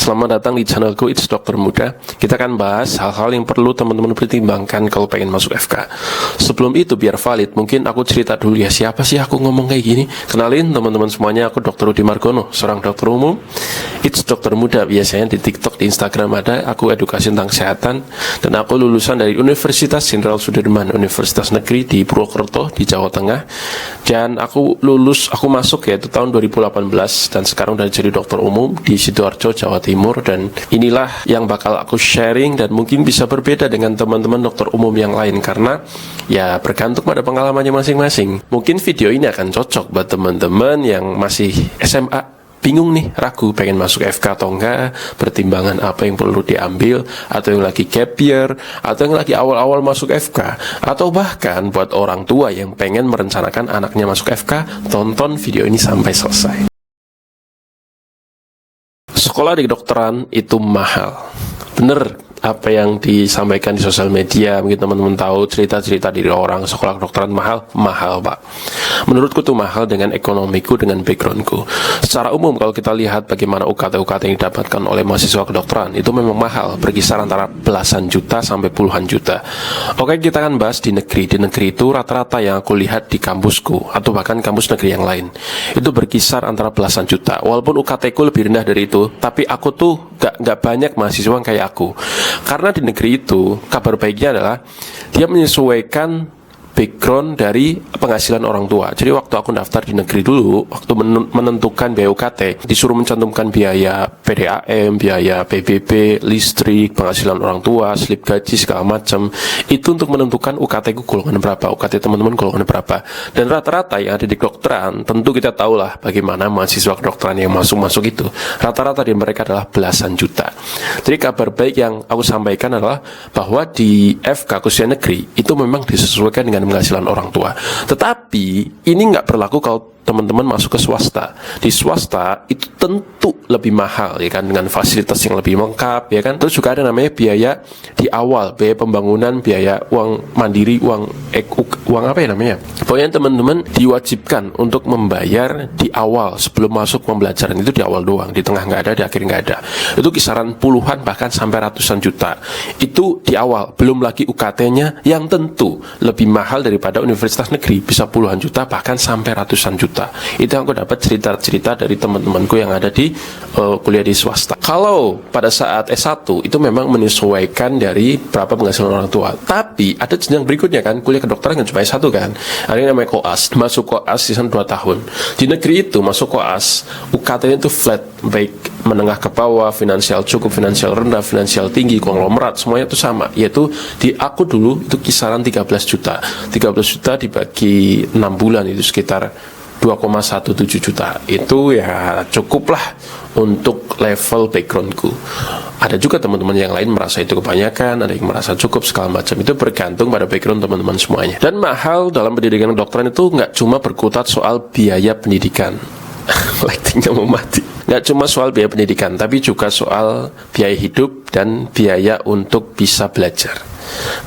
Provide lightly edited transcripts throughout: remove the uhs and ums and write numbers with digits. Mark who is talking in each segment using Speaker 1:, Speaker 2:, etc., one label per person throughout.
Speaker 1: Selamat datang di channelku It's Dokter Muda. Kita akan bahas hal-hal yang perlu teman-teman pertimbangkan kalau pengen masuk FK. Sebelum itu biar valid, mungkin aku cerita dulu ya, siapa sih aku ngomong kayak gini. Kenalin teman-teman semuanya, aku Dr. Rudi Margono, seorang dokter umum. It's Dokter Muda, biasanya di TikTok, di Instagram ada. Aku edukasi tentang kesehatan. Dan aku lulusan dari Universitas Jenderal Sudirman, Universitas Negeri di Purwokerto, di Jawa Tengah. Dan aku masuk ya itu tahun 2018. Dan sekarang udah jadi dokter umum di Sidoarjo, Jawa Timur. Dan inilah yang bakal aku sharing dan mungkin bisa berbeda dengan teman-teman dokter umum yang lain, karena ya bergantung pada pengalamannya masing-masing. Mungkin video ini akan cocok buat teman-teman yang masih SMA, bingung nih, ragu pengen masuk FK atau enggak, pertimbangan apa yang perlu diambil, atau yang lagi gap year, atau yang lagi awal-awal masuk FK, atau bahkan buat orang tua yang pengen merencanakan anaknya masuk FK. Tonton video ini sampai selesai. Sekolah di kedokteran itu mahal. Bener apa yang disampaikan di sosial media, mungkin teman-teman tahu cerita-cerita dari orang sekolah kedokteran mahal pak. Menurutku tuh mahal dengan ekonomiku, dengan backgroundku. Secara umum kalau kita lihat bagaimana UKT-UKT yang didapatkan oleh mahasiswa kedokteran, itu memang mahal, berkisar antara belasan juta sampai puluhan juta. Oke, kita akan bahas di negeri. Di negeri itu rata-rata yang aku lihat di kampusku atau bahkan kampus negeri yang lain, itu berkisar antara belasan juta. Walaupun UKT-ku lebih rendah dari itu, tapi aku tuh gak banyak mahasiswa yang kayak aku. Karena di negeri itu, kabar baiknya adalah dia menyesuaikan background dari penghasilan orang tua. Jadi waktu aku daftar di negeri dulu, waktu menentukan biaya UKT, disuruh mencantumkan biaya PDAM, biaya PBB, listrik, penghasilan orang tua, slip gaji, segala macam. Itu untuk menentukan UKT ku golongan berapa, UKT teman-teman golongan berapa. Dan rata-rata yang ada di kedokteran, tentu kita tahulah bagaimana mahasiswa kedokteran yang masuk-masuk itu. Rata-rata di mereka adalah belasan juta. Jadi kabar baik yang aku sampaikan adalah bahwa di FK khususnya negeri, itu memang disesuaikan dengan penghasilan orang tua. Tetapi ini nggak berlaku kalau teman-teman masuk ke swasta. Di swasta itu tentu lebih mahal ya kan, dengan fasilitas yang lebih lengkap ya kan. Terus juga ada namanya biaya di awal, biaya pembangunan, biaya uang mandiri, uang apa ya namanya. Pokoknya teman-teman diwajibkan untuk membayar di awal sebelum masuk pembelajaran. Itu di awal doang, di tengah nggak ada, di akhir nggak ada. Itu kisaran puluhan bahkan sampai ratusan juta. Itu di awal, belum lagi UKT-nya yang tentu lebih mahal daripada universitas negeri, bisa puluhan juta bahkan sampai ratusan juta. Itu yang aku dapat cerita-cerita dari teman-temanku yang ada di kuliah di swasta. Kalau pada saat S1 itu memang menyesuaikan dari berapa penghasilan orang tua. Tapi ada jenjang berikutnya kan, kuliah kedokteran kan cuma S1 kan. Ada yang namanya koas. Masuk koas season 2 tahun. Di negeri itu masuk koas, UKT-nya itu flat, baik menengah ke bawah, finansial cukup, finansial rendah, finansial tinggi, konglomerat, semuanya itu sama. Yaitu di aku dulu itu kisaran 13 juta. 13 juta dibagi 6 bulan itu sekitar 2,17 juta. Itu ya cukup lah untuk level backgroundku. Ada juga teman-teman yang lain merasa itu kebanyakan, ada yang merasa cukup, segala macam. Itu bergantung pada background teman-teman semuanya. Dan mahal dalam pendidikan kedokteran itu nggak cuma berkutat soal biaya pendidikan. Lightingnya mau mati. Nggak cuma soal biaya pendidikan, tapi juga soal biaya hidup dan biaya untuk bisa belajar.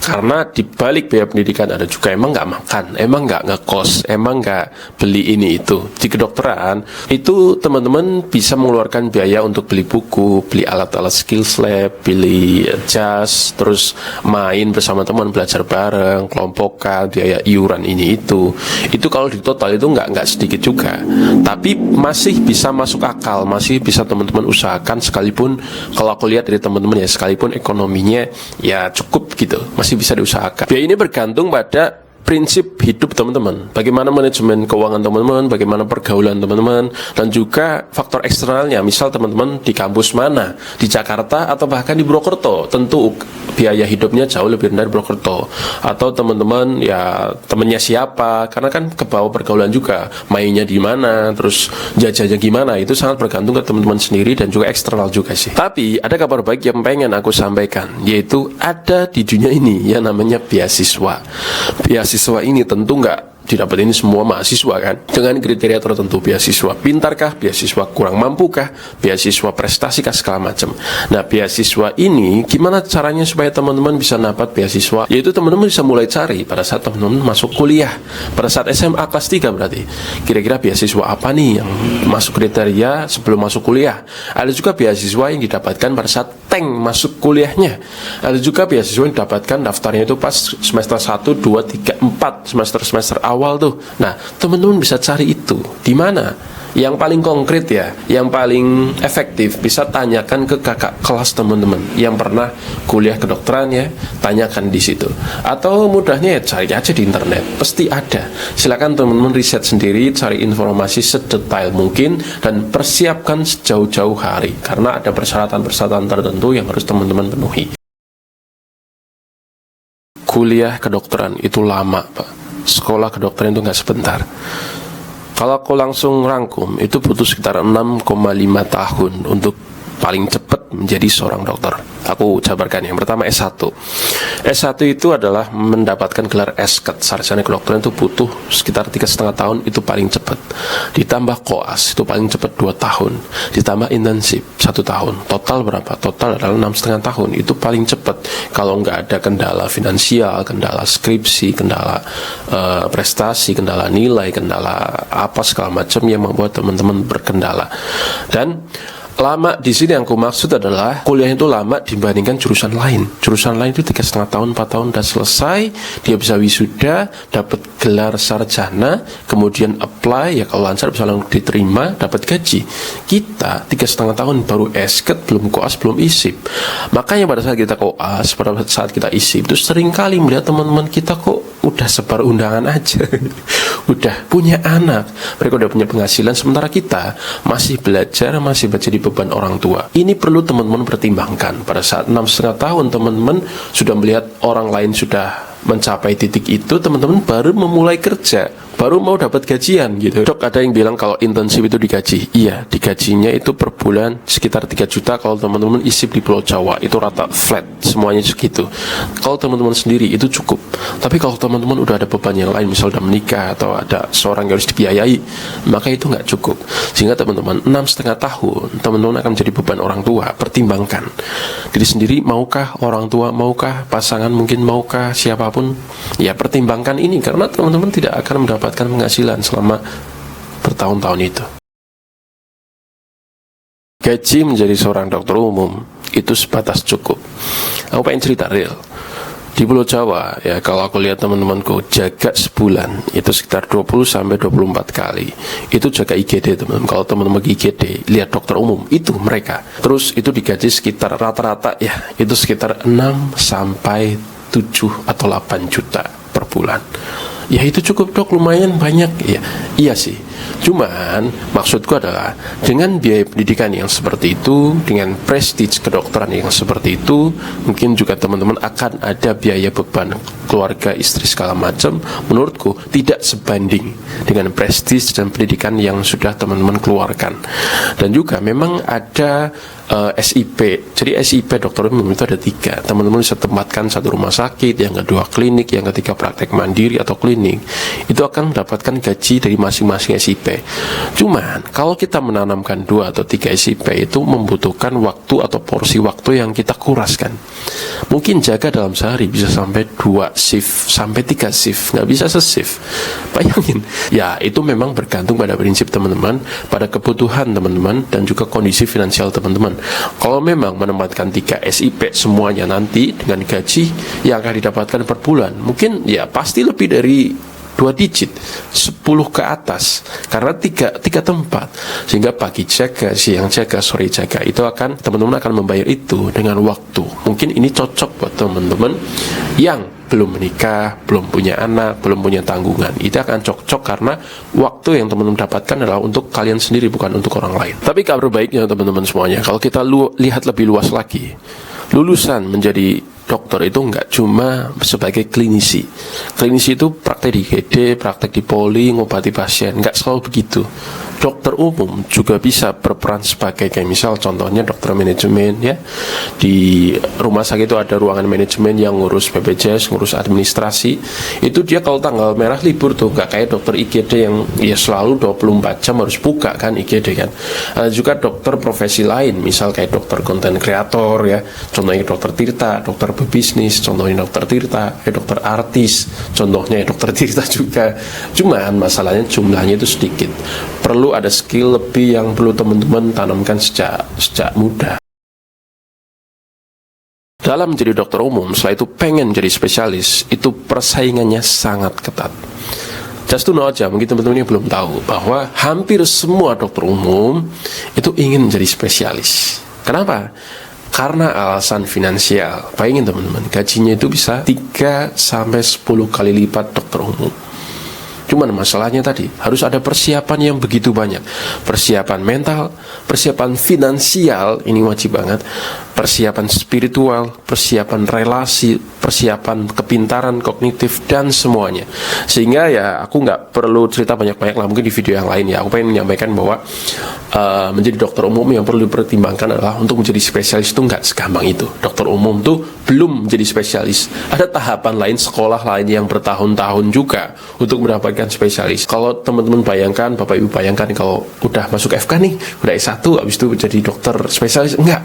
Speaker 1: Karena di balik biaya pendidikan ada juga emang nggak makan, emang nggak ngekos, emang nggak beli ini itu. Di kedokteran itu teman-teman bisa mengeluarkan biaya untuk beli buku, beli alat-alat skills lab, beli jas, terus main bersama teman, belajar bareng, kelompokan, biaya iuran ini itu. Itu kalau di total itu nggak sedikit juga. Tapi masih bisa masuk akal, masih bisa teman-teman usahakan, sekalipun kalau aku lihat dari teman-teman ya, sekalipun ekonominya ya cukup gitu, masih bisa diusahakan. Biaya ini bergantung pada prinsip hidup teman-teman, bagaimana manajemen keuangan teman-teman, bagaimana pergaulan teman-teman, dan juga faktor eksternalnya. Misal teman-teman di kampus mana, di Jakarta atau bahkan di Purwokerto, tentu biaya hidupnya jauh lebih rendah di Purwokerto. Atau teman-teman ya temennya siapa, karena kan ke bawah pergaulan juga, mainnya di mana, terus jajannya gimana, itu sangat bergantung ke teman-teman sendiri dan juga eksternal juga sih. Tapi ada kabar baik yang pengen aku sampaikan, yaitu ada di dunia ini yang namanya beasiswa. Beasiswa ini tentu nggak didapat ini semua mahasiswa kan, dengan kriteria tertentu, beasiswa pintarkah, beasiswa kurang mampukah, beasiswa prestasикah, segala macam. Nah, beasiswa ini gimana caranya supaya teman-teman bisa dapat beasiswa? Yaitu teman-teman bisa mulai cari pada saat teman-teman masuk kuliah, pada saat SMA kelas 3 berarti. Kira-kira beasiswa apa nih yang masuk kriteria sebelum masuk kuliah? Ada juga beasiswa yang didapatkan pada saat tank masuk kuliahnya. Ada juga beasiswa yang didapatkan daftarnya itu pas semester 1, 2, 3, 4, semester awal tuh. Nah, teman-teman bisa cari itu di mana yang paling konkret ya, yang paling efektif. Bisa tanyakan ke kakak kelas teman-teman yang pernah kuliah kedokteran ya, tanyakan di situ. Atau mudahnya ya cari aja di internet, pasti ada. Silakan teman-teman riset sendiri, cari informasi sedetail mungkin dan persiapkan sejauh-jauh hari karena ada persyaratan-persyaratan tertentu yang harus teman-teman penuhi. Kuliah kedokteran itu lama, Pak. Sekolah kedokteran itu nggak sebentar. Kalau aku langsung rangkum, itu butuh sekitar 6,5 tahun untuk paling cepat menjadi seorang dokter. Aku jabarkan yang pertama S1. S1 itu adalah mendapatkan gelar S.Ket, sarjana kedokteran itu butuh sekitar 3,5 tahun, itu paling cepat. Ditambah koas, itu paling cepat 2 tahun. Ditambah intensif 1 tahun. Total berapa? Total adalah 6,5 tahun, itu paling cepat. Kalau nggak ada kendala finansial, kendala skripsi, kendala prestasi, kendala nilai, kendala apa segala macam yang membuat teman-teman berkendala. Dan lama di sini yang aku maksud adalah kuliah itu lama dibandingkan jurusan lain. Jurusan lain itu 3,5 tahun, 4 tahun udah selesai, dia bisa wisuda, dapat gelar sarjana, kemudian apply, ya kalau lancar bisa langsung diterima, dapat gaji. Kita 3,5 tahun baru S.Ket, belum koas, belum isip. Makanya pada saat kita koas, pada saat kita isip, itu seringkali melihat teman-teman kita kok udah sebar undangan aja, udah punya anak, mereka udah punya penghasilan, sementara kita masih belajar, masih menjadi beban orang tua. Ini perlu teman-teman pertimbangkan. Pada saat 6,5 tahun teman-teman sudah melihat orang lain sudah mencapai titik itu, teman-teman baru memulai kerja, baru mau dapat gajian gitu. Dok, ada yang bilang kalau intensif itu digaji. Iya, digajinya itu per bulan sekitar 3 juta kalau teman-teman isip di Pulau Jawa, itu rata flat, semuanya segitu. Kalau teman-teman sendiri itu cukup. Tapi kalau teman-teman udah ada beban yang lain, misal udah menikah atau ada seorang yang harus dibiayai, maka itu nggak cukup. Sehingga teman-teman 6,5 tahun, teman-teman akan menjadi beban orang tua. Pertimbangkan diri sendiri, maukah orang tua, maukah pasangan, mungkin maukah siapapun, ya pertimbangkan ini karena teman-teman tidak akan mendapatkan penghasilan selama bertahun-tahun itu. Gaji menjadi seorang dokter umum itu sebatas cukup. Aku pengen cerita real. Di Pulau Jawa, ya kalau aku lihat teman-temanku jaga sebulan itu sekitar 20-24 kali. Itu jaga IGD teman-teman. Kalau teman-teman IGD, lihat dokter umum, itu mereka. Terus itu digaji sekitar rata-rata ya, itu sekitar 6-7 atau 8 juta per bulan. Ya itu cukup dok, lumayan banyak ya. Iya sih. Cuman maksudku adalah dengan biaya pendidikan yang seperti itu, dengan prestige kedokteran yang seperti itu, mungkin juga teman-teman akan ada biaya beban keluarga, istri segala macam. Menurutku tidak sebanding dengan prestige dan pendidikan yang sudah teman-teman keluarkan. Dan juga memang ada SIP. Jadi SIP dokter umum itu ada 3. Teman-teman bisa tempatkan satu rumah sakit, yang kedua klinik, yang ketiga praktek mandiri atau klinik. Itu akan mendapatkan gaji dari masing-masing SIP. Cuman kalau kita menanamkan 2 atau 3 SIP itu membutuhkan waktu atau porsi waktu yang kita kuraskan. Mungkin jaga dalam sehari bisa sampai 2 shift sampai 3 shift, nggak bisa se-shift. Bayangin. Ya itu memang bergantung pada prinsip teman-teman, pada kebutuhan teman-teman, dan juga kondisi finansial teman-teman. Kalau memang menempatkan 3 SIP semuanya nanti dengan gaji yang akan didapatkan per bulan, mungkin ya pasti lebih dari 2 digit, 10 ke atas, karena tiga tempat. Sehingga pagi jaga, siang jaga, sore jaga, itu akan teman-teman akan membayar itu dengan waktu. Mungkin ini cocok buat teman-teman yang belum menikah, belum punya anak, belum punya tanggungan. Itu akan cocok karena waktu yang teman-teman dapatkan adalah untuk kalian sendiri, bukan untuk orang lain. Tapi kabar baiknya teman-teman semuanya, kalau kita lihat lebih luas lagi, lulusan menjadi dokter itu nggak cuma sebagai klinisi. Klinisi itu praktek di IGD, praktek di poli, ngobati pasien, nggak selalu begitu. Dokter umum juga bisa berperan sebagai, kayak misal contohnya dokter manajemen ya. Di rumah sakit itu ada ruangan manajemen yang ngurus BPJS, ngurus administrasi. Itu dia kalau tanggal merah libur tuh, nggak kayak dokter IGD yang ya selalu 24 jam harus buka kan IGD kan. Juga dokter profesi lain, misal kayak dokter konten kreator ya, contohnya dokter Tirta, dokter pebisnis, contohnya dokter Tirta, dokter artis, contohnya dokter Tirta juga. Cuman masalahnya jumlahnya itu sedikit. Perlu ada skill lebih yang perlu teman-teman tanamkan sejak muda. Dalam menjadi dokter umum, setelah itu pengen jadi spesialis, itu persaingannya sangat ketat. Just to know aja, mungkin teman-teman yang belum tahu, bahwa hampir semua dokter umum itu ingin menjadi spesialis. Kenapa? Karena alasan finansial. Bayangin teman-teman, gajinya itu bisa 3-10 kali lipat dokter umum. Cuman masalahnya tadi, harus ada persiapan yang begitu banyak. Persiapan mental, persiapan finansial, ini wajib banget. Persiapan spiritual, persiapan relasi, persiapan kepintaran kognitif, dan semuanya. Sehingga ya aku nggak perlu cerita banyak-banyak lah, mungkin di video yang lain ya. Aku pengen menyampaikan bahwa menjadi dokter umum yang perlu dipertimbangkan adalah untuk menjadi spesialis itu nggak segampang itu. Dokter umum tuh belum menjadi spesialis. Ada tahapan lain, sekolah lain yang bertahun-tahun juga untuk mendapatkan spesialis. Kalau teman-teman bayangkan, Bapak Ibu bayangkan kalau udah masuk FK nih, udah S1, habis itu jadi dokter spesialis, enggak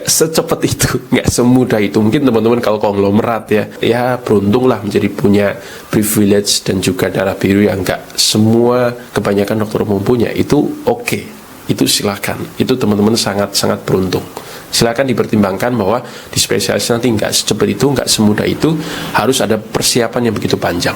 Speaker 1: secepat itu, enggak semudah itu. Mungkin teman-teman kalau konglomerat ya beruntunglah menjadi punya privilege dan juga darah biru yang enggak semua kebanyakan dokter umum punya. Itu oke. Itu silakan. Itu teman-teman sangat-sangat beruntung. Silakan dipertimbangkan bahwa di spesialis nanti enggak secepat itu, enggak semudah itu, harus ada persiapan yang begitu panjang.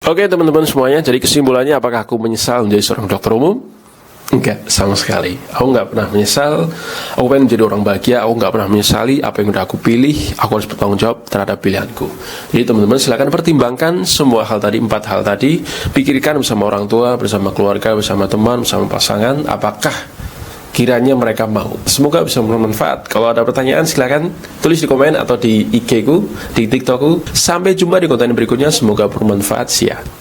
Speaker 1: Oke teman-teman semuanya, jadi kesimpulannya apakah aku menyesal menjadi seorang dokter umum? Enggak, sama sekali. Aku nggak pernah menyesal. Aku pengen menjadi orang bahagia. Aku nggak pernah menyesali apa yang udah aku pilih. Aku harus bertanggung jawab terhadap pilihanku. Jadi teman-teman silakan pertimbangkan semua hal tadi, 4 hal tadi. Pikirkan bersama orang tua, bersama keluarga, bersama teman, bersama pasangan, apakah kiranya mereka mau. Semoga bisa bermanfaat. Kalau ada pertanyaan silakan tulis di komen atau di IG ku, di TikTok ku. Sampai jumpa di konten berikutnya. Semoga bermanfaat. Siap.